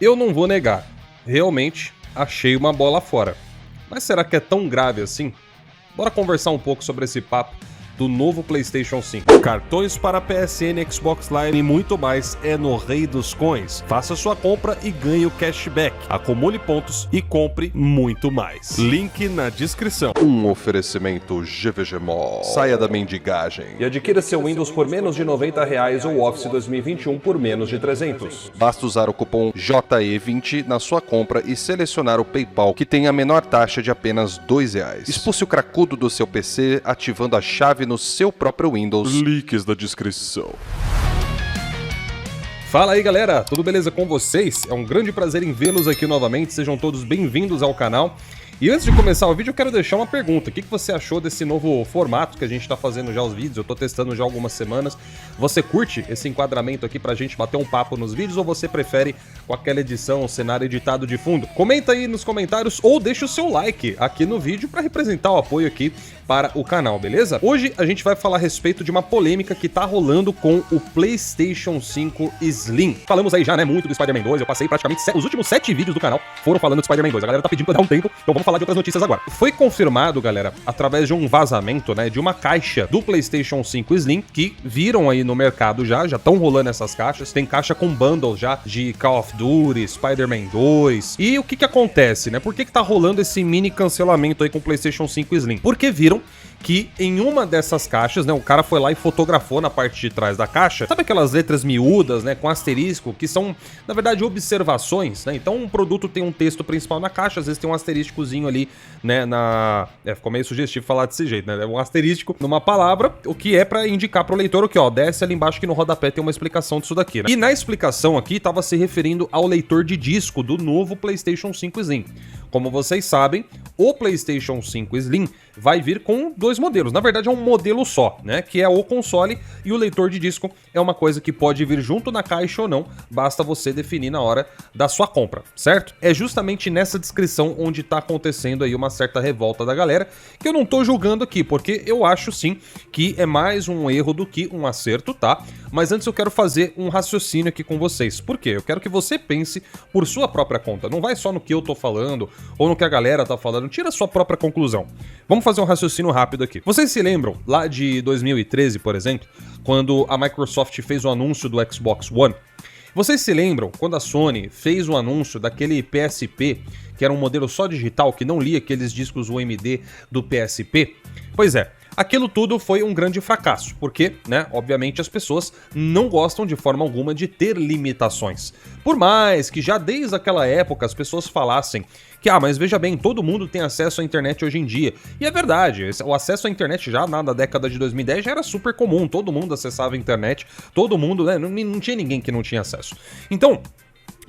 Eu não vou negar, realmente achei uma bola fora. Mas será que é tão grave assim? Bora conversar um pouco sobre esse papo do novo PlayStation 5. Cartões para PSN, Xbox Live e muito mais é no Rei dos Coins. Faça sua compra e ganhe o cashback. Acumule pontos e compre muito mais. Link na descrição. Um oferecimento GVG Mall. Saia da mendigagem E adquira seu Windows por menos de R$90 ou Office 2021 por menos de 300. Basta usar o cupom JE20 na sua compra e selecionar o PayPal, que tem a menor taxa de apenas R$2. Expulse o cracudo do seu PC ativando a chave no seu próprio Windows. Links na descrição. Fala aí galera, tudo beleza com vocês? É um grande prazer em vê-los aqui novamente, sejam todos bem-vindos ao canal. E antes de começar o vídeo eu quero deixar uma pergunta, o que você achou desse novo formato que a gente tá fazendo já os vídeos? Eu tô testando já há algumas semanas. Você curte esse enquadramento aqui pra gente bater um papo nos vídeos ou você prefere com aquela edição, cenário editado de fundo? Comenta aí nos comentários ou deixa o seu like aqui no vídeo pra representar o apoio aqui para o canal, beleza? Hoje a gente vai falar a respeito de uma polêmica que tá rolando com o PlayStation 5 Slim. Falamos aí já, né, muito do Spider-Man 2, eu passei praticamente os últimos 7 vídeos do canal foram falando do Spider-Man 2. A galera tá pedindo pra dar um tempo, então vamos falar de outras notícias agora. Foi confirmado, galera, através de um vazamento, né, de uma caixa do PlayStation 5 Slim, que viram aí no mercado já estão rolando essas caixas. Tem caixa com bundles já de Call of Duty, Spider-Man 2. E o que acontece, né? Por que tá rolando esse mini cancelamento aí com o PlayStation 5 Slim? Porque viram que em uma dessas caixas, né, o cara foi lá e fotografou na parte de trás da caixa, sabe aquelas letras miúdas, né, com asterisco, que são, na verdade, observações, né? Então um produto tem um texto principal na caixa, às vezes tem um asterísticozinho ali, né, ficou meio sugestivo falar desse jeito, né? Um asterístico numa palavra, o que é pra indicar pro leitor o que, ó, desce ali embaixo que no rodapé tem uma explicação disso daqui, né? E na explicação aqui tava se referindo ao leitor de disco do novo PlayStation 5 Slim. Como vocês sabem, o PlayStation 5 Slim vai vir com dois modelos. Na verdade é um modelo só, né? Que é o console e o leitor de disco é uma coisa que pode vir junto na caixa ou não. Basta você definir na hora da sua compra, certo? É justamente nessa descrição onde tá acontecendo aí uma certa revolta da galera, que eu não tô julgando aqui, porque eu acho sim que é mais um erro do que um acerto, tá? Mas antes eu quero fazer um raciocínio aqui com vocês. Por quê? Eu quero que você pense por sua própria conta. Não vai só no que eu tô falando ou no que a galera tá falando. Tira a sua própria conclusão. Vamos fazer um raciocínio rápido aqui. Vocês se lembram lá de 2013, por exemplo, quando a Microsoft fez o anúncio do Xbox One? Vocês se lembram quando a Sony fez o anúncio daquele PSP, que era um modelo só digital, que não lia aqueles discos UMD do PSP? Pois é. Aquilo tudo foi um grande fracasso, porque, né, obviamente as pessoas não gostam de forma alguma de ter limitações. Por mais que já desde aquela época as pessoas falassem que, mas veja bem, todo mundo tem acesso à internet hoje em dia. E é verdade, o acesso à internet já na década de 2010 já era super comum, todo mundo acessava a internet, todo mundo, né, não tinha ninguém que não tinha acesso. Então...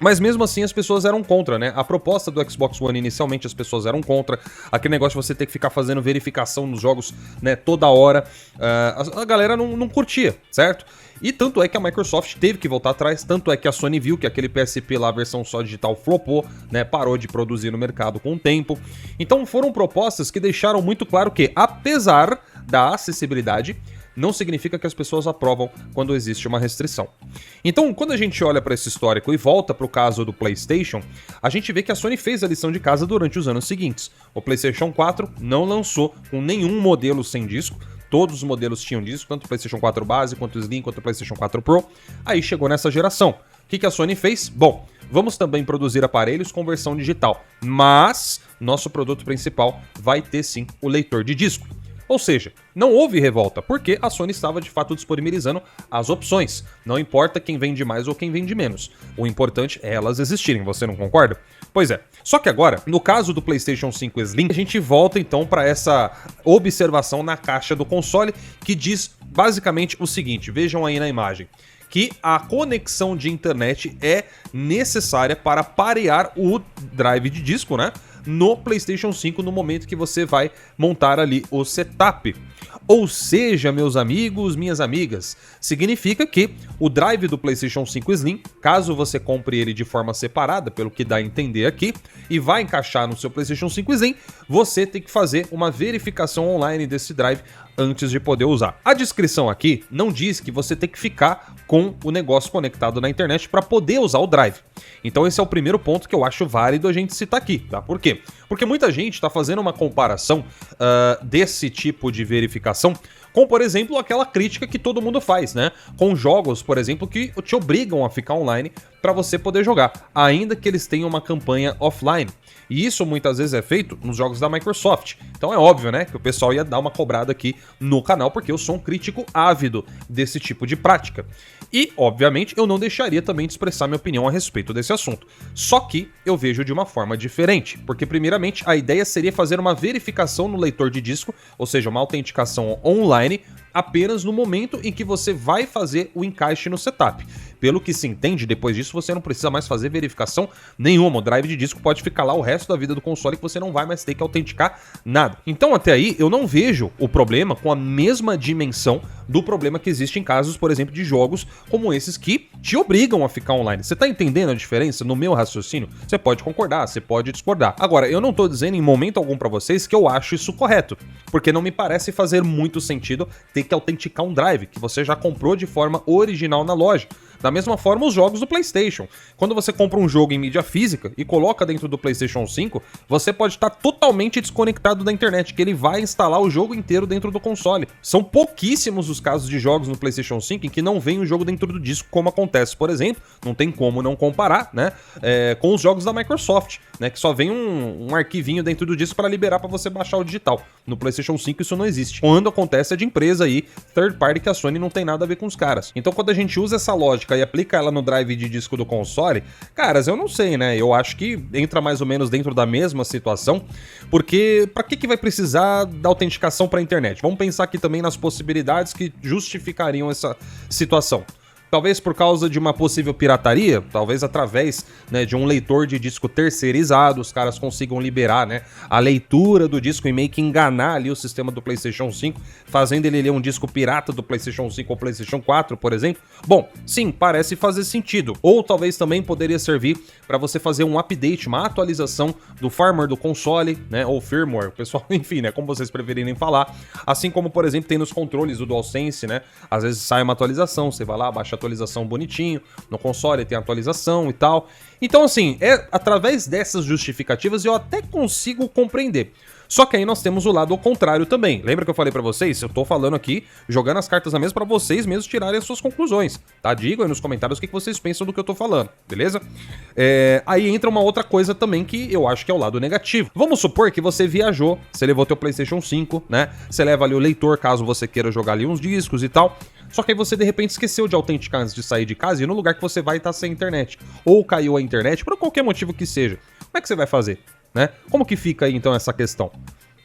Mas mesmo assim as pessoas eram contra, né? A proposta do Xbox One inicialmente as pessoas eram contra. Aquele negócio de você ter que ficar fazendo verificação nos jogos, né, toda hora. A galera não curtia, certo? E tanto é que a Microsoft teve que voltar atrás, tanto é que a Sony viu que aquele PSP lá, a versão só digital, flopou, né? Parou de produzir no mercado com o tempo. Então foram propostas que deixaram muito claro que, apesar da acessibilidade, não significa que as pessoas aprovam quando existe uma restrição. Então, quando a gente olha para esse histórico e volta para o caso do PlayStation, a gente vê que a Sony fez a lição de casa durante os anos seguintes. O PlayStation 4 não lançou com nenhum modelo sem disco, todos os modelos tinham disco, tanto o PlayStation 4 base, quanto o Slim, quanto o PlayStation 4 Pro. Aí chegou nessa geração. O que a Sony fez? Bom, vamos também produzir aparelhos com versão digital, mas nosso produto principal vai ter sim o leitor de disco. Ou seja, não houve revolta, porque a Sony estava de fato disponibilizando as opções. Não importa quem vende mais ou quem vende menos. O importante é elas existirem, você não concorda? Pois é. Só que agora, no caso do PlayStation 5 Slim, a gente volta então para essa observação na caixa do console que diz basicamente o seguinte, vejam aí na imagem, que a conexão de internet é necessária para parear o drive de disco, né? No PlayStation 5 no momento que você vai montar ali o setup. Ou seja, meus amigos, minhas amigas, significa que o drive do PlayStation 5 Slim, caso você compre ele de forma separada, pelo que dá a entender aqui, e vai encaixar no seu PlayStation 5 Slim, você tem que fazer uma verificação online desse drive antes de poder usar. A descrição aqui não diz que você tem que ficar com o negócio conectado na internet para poder usar o Drive. Então esse é o primeiro ponto que eu acho válido a gente citar aqui, tá? Por quê? Porque muita gente está fazendo uma comparação desse tipo de verificação com, por exemplo, aquela crítica que todo mundo faz, né? Com jogos, por exemplo, que te obrigam a ficar online para você poder jogar, ainda que eles tenham uma campanha offline. E isso muitas vezes é feito nos jogos da Microsoft. Então é óbvio, né, que o pessoal ia dar uma cobrada aqui no canal, porque eu sou um crítico ávido desse tipo de prática. E, obviamente, eu não deixaria também de expressar minha opinião a respeito desse assunto. Só que eu vejo de uma forma diferente, porque primeiramente a ideia seria fazer uma verificação no leitor de disco, ou seja, uma autenticação online, apenas no momento em que você vai fazer o encaixe no setup. Pelo que se entende, depois disso você não precisa mais fazer verificação nenhuma. O drive de disco pode ficar lá o resto da vida do console que você não vai mais ter que autenticar nada. Então até aí eu não vejo o problema com a mesma dimensão do problema que existe em casos, por exemplo, de jogos como esses que te obrigam a ficar online. Você tá entendendo a diferença no meu raciocínio? Você pode concordar, você pode discordar. Agora, eu não tô dizendo em momento algum pra vocês que eu acho isso correto, porque não me parece fazer muito sentido ter que autenticar um drive que você já comprou de forma original na loja. Da mesma forma, os jogos do PlayStation. Quando você compra um jogo em mídia física e coloca dentro do PlayStation 5, você pode estar totalmente desconectado da internet, que ele vai instalar o jogo inteiro dentro do console. São pouquíssimos os casos de jogos no PlayStation 5 em que não vem o jogo dentro do disco, como acontece, por exemplo, não tem como não comparar, né, com os jogos da Microsoft, né, que só vem um arquivinho dentro do disco para liberar para você baixar o digital. No PlayStation 5 isso não existe. Quando acontece é de empresa aí, third party, que a Sony não tem nada a ver com os caras. Então quando a gente usa essa lógica e aplica ela no drive de disco do console, caras, eu não sei, né? Eu acho que entra mais ou menos dentro da mesma situação, porque pra que vai precisar da autenticação pra internet? Vamos pensar aqui também nas possibilidades que justificariam essa situação. Talvez por causa de uma possível pirataria, talvez através, né, de um leitor de disco terceirizado, os caras consigam liberar, né, a leitura do disco e meio que enganar ali o sistema do PlayStation 5, fazendo ele ler um disco pirata do PlayStation 5 ou PlayStation 4, por exemplo. Bom, sim, parece fazer sentido. Ou talvez também poderia servir para você fazer um update, uma atualização do firmware do console, né, ou firmware, pessoal, enfim, né, como vocês preferirem falar. Assim como, por exemplo, tem nos controles do DualSense, né, às vezes sai uma atualização, você vai lá, baixa a atualização bonitinho, no console tem atualização e tal. Então assim, através dessas justificativas eu até consigo compreender. Só que aí nós temos o lado ao contrário também. Lembra que eu falei pra vocês? Eu tô falando aqui, jogando as cartas na mesa pra vocês mesmos tirarem as suas conclusões, tá? Digam aí nos comentários o que vocês pensam do que eu tô falando, beleza? Aí entra uma outra coisa também que eu acho que é o lado negativo. Vamos supor que você viajou, você levou teu PlayStation 5, né? Você leva ali o leitor, caso você queira jogar ali uns discos e tal. Só que aí você de repente esqueceu de autenticar antes de sair de casa e no lugar que você vai tá sem internet. Ou caiu a internet, por qualquer motivo que seja. Como é que você vai fazer? Né? Como que fica aí então essa questão?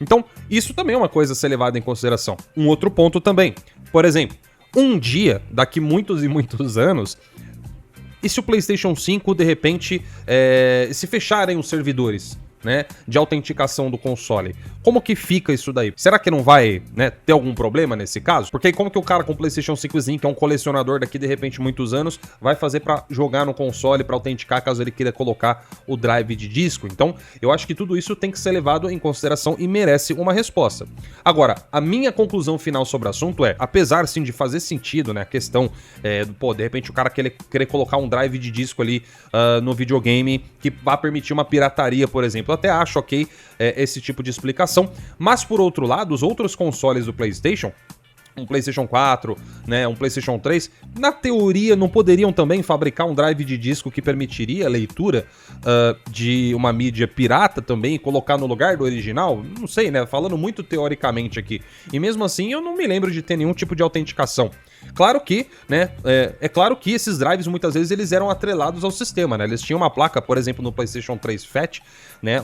Então, isso também é uma coisa a ser levada em consideração. Um outro ponto também, por exemplo, um dia, daqui muitos e muitos anos, e se o PlayStation 5 de repente se fecharem os servidores, né, de autenticação do console? Como que fica isso daí? Será que não vai, né, ter algum problema nesse caso? Porque aí como que o cara com o PlayStation 5zinho, que é um colecionador daqui de repente muitos anos, vai fazer pra jogar no console, pra autenticar caso ele queira colocar o drive de disco? Então, eu acho que tudo isso tem que ser levado em consideração e merece uma resposta. Agora, a minha conclusão final sobre o assunto é, apesar sim de fazer sentido, né, a questão pô, de repente o cara querer colocar um drive de disco ali no videogame que vá permitir uma pirataria, por exemplo, eu até acho ok esse tipo de explicação. Mas por outro lado, os outros consoles do PlayStation, um PlayStation 4, né, um PlayStation 3, na teoria não poderiam também fabricar um drive de disco que permitiria a leitura de uma mídia pirata também e colocar no lugar do original? Não sei, né, falando muito teoricamente aqui. E mesmo assim eu não me lembro de ter nenhum tipo de autenticação. Claro que, né, claro que esses drives muitas vezes eles eram atrelados ao sistema, né, eles tinham uma placa, por exemplo, no PlayStation 3 Fat, né,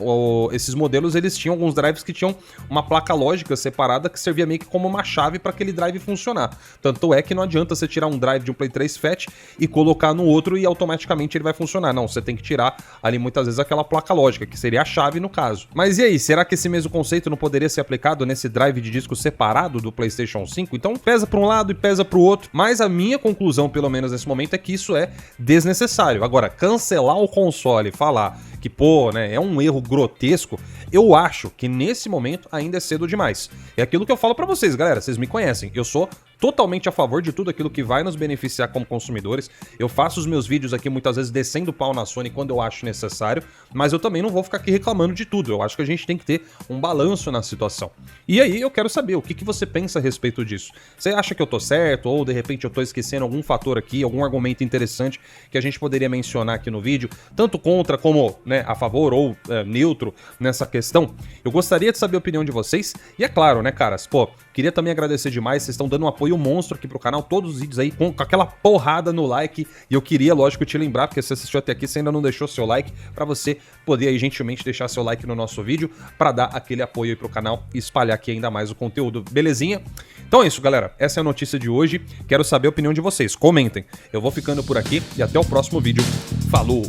esses modelos eles tinham alguns drives que tinham uma placa lógica separada que servia meio que como uma chave para aquele drive funcionar. Tanto é que não adianta você tirar um drive de um Play 3 Fat e colocar no outro e automaticamente ele vai funcionar. Não, você tem que tirar ali muitas vezes aquela placa lógica, que seria a chave no caso. Mas e aí, será que esse mesmo conceito não poderia ser aplicado nesse drive de disco separado do PlayStation 5? Então pesa para um lado e pesa para o outro. Mas a minha conclusão, pelo menos nesse momento, é que isso é desnecessário. Agora, cancelar o console e falar que, pô, né, é um erro grotesco, eu acho que nesse momento ainda é cedo demais. É aquilo que eu falo pra vocês, galera, vocês me conhecem, eu sou totalmente a favor de tudo aquilo que vai nos beneficiar como consumidores. Eu faço os meus vídeos aqui muitas vezes descendo o pau na Sony quando eu acho necessário, mas eu também não vou ficar aqui reclamando de tudo. Eu acho que a gente tem que ter um balanço na situação. E aí eu quero saber o que você pensa a respeito disso. Você acha que eu tô certo ou de repente eu tô esquecendo algum fator aqui, algum argumento interessante que a gente poderia mencionar aqui no vídeo, tanto contra como, né, a favor ou neutro nessa questão? Eu gostaria de saber a opinião de vocês. E é claro, né, caras, pô, queria também agradecer demais, vocês estão dando um apoio monstro aqui pro canal, todos os vídeos aí com aquela porrada no like, e eu queria, lógico, te lembrar, porque se você assistiu até aqui, você ainda não deixou seu like, pra você poder aí gentilmente deixar seu like no nosso vídeo, pra dar aquele apoio aí pro canal e espalhar aqui ainda mais o conteúdo, belezinha? Então é isso, galera, essa é a notícia de hoje, quero saber a opinião de vocês, comentem. Eu vou ficando por aqui e até o próximo vídeo, falou!